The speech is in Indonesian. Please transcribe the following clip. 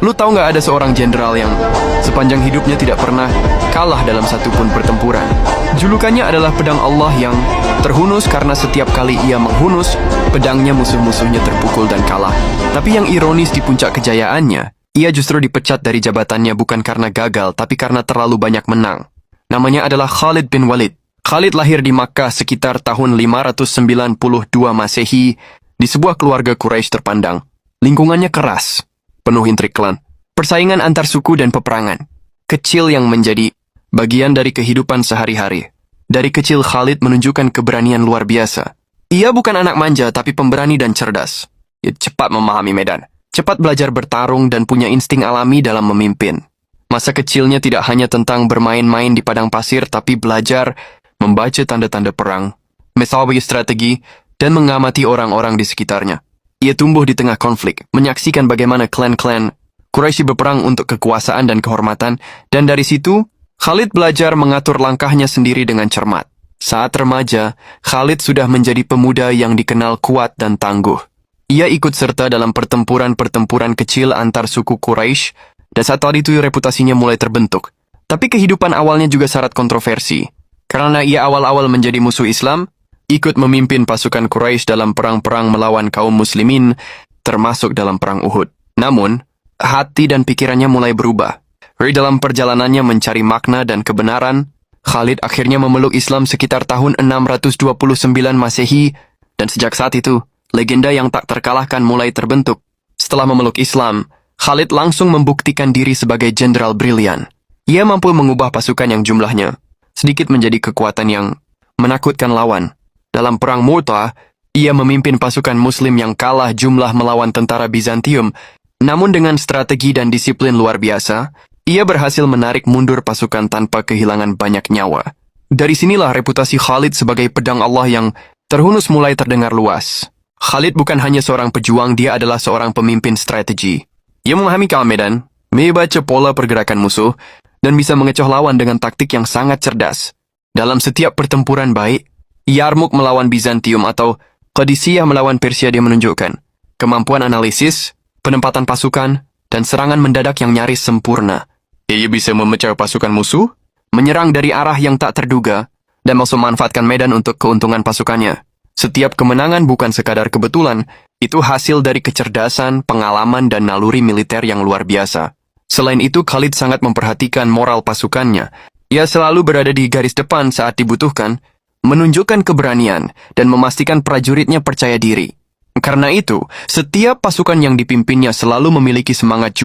Lu tahu nggak ada seorang jenderal yang sepanjang hidupnya tidak pernah kalah dalam satupun pertempuran. Julukannya adalah pedang Allah yang terhunus karena setiap kali ia menghunus, pedangnya musuh-musuhnya terpukul dan kalah. Tapi yang ironis di puncak kejayaannya, ia justru dipecat dari jabatannya bukan karena gagal, tapi karena terlalu banyak menang. Namanya adalah Khalid bin Walid. Khalid lahir di Makkah sekitar tahun 592 Masehi di sebuah keluarga Quraisy terpandang. Lingkungannya keras, penuh intrik klan, persaingan antar suku dan peperangan. Kecil yang menjadi bagian dari kehidupan sehari-hari. Dari kecil Khalid menunjukkan keberanian luar biasa. Ia bukan anak manja tapi pemberani dan cerdas. Ia cepat memahami medan, cepat belajar bertarung dan punya insting alami dalam memimpin. Masa kecilnya tidak hanya tentang bermain-main di padang pasir tapi belajar membaca tanda-tanda perang, mengetahui strategi, dan mengamati orang-orang di sekitarnya. Ia tumbuh di tengah konflik, menyaksikan bagaimana klan-klan Quraisy berperang untuk kekuasaan dan kehormatan, dan dari situ, Khalid belajar mengatur langkahnya sendiri dengan cermat. Saat remaja, Khalid sudah menjadi pemuda yang dikenal kuat dan tangguh. Ia ikut serta dalam pertempuran-pertempuran kecil antar suku Quraisy, dan saat itu reputasinya mulai terbentuk. Tapi kehidupan awalnya juga syarat kontroversi. Karena ia awal-awal menjadi musuh Islam, ikut memimpin pasukan Quraisy dalam perang-perang melawan kaum muslimin, termasuk dalam perang Uhud. Namun, hati dan pikirannya mulai berubah. Dari dalam perjalanannya mencari makna dan kebenaran, Khalid akhirnya memeluk Islam sekitar tahun 629 Masehi, dan sejak saat itu, legenda yang tak terkalahkan mulai terbentuk. Setelah memeluk Islam, Khalid langsung membuktikan diri sebagai jenderal brilian. Ia mampu mengubah pasukan yang jumlahnya sedikit menjadi kekuatan yang menakutkan lawan. Dalam perang Mu'tah, ia memimpin pasukan muslim yang kalah jumlah melawan tentara Bizantium. Namun dengan strategi dan disiplin luar biasa, ia berhasil menarik mundur pasukan tanpa kehilangan banyak nyawa. Dari sinilah reputasi Khalid sebagai pedang Allah yang terhunus mulai terdengar luas. Khalid bukan hanya seorang pejuang, dia adalah seorang pemimpin strategi. Ia memahami kemedan, membaca pola pergerakan musuh, dan bisa mengecoh lawan dengan taktik yang sangat cerdas. Dalam setiap pertempuran baik, Yarmouk melawan Bizantium atau Qadisiyah melawan Persia, dia menunjukkan kemampuan analisis, penempatan pasukan, dan serangan mendadak yang nyaris sempurna. Ia bisa memecah pasukan musuh, menyerang dari arah yang tak terduga, dan memanfaatkan medan untuk keuntungan pasukannya. Setiap kemenangan bukan sekadar kebetulan, itu hasil dari kecerdasan, pengalaman, dan naluri militer yang luar biasa. Selain itu, Khalid sangat memperhatikan moral pasukannya. Ia selalu berada di garis depan saat dibutuhkan, menunjukkan keberanian, dan memastikan prajuritnya percaya diri. Karena itu, setiap pasukan yang dipimpinnya selalu memiliki semangat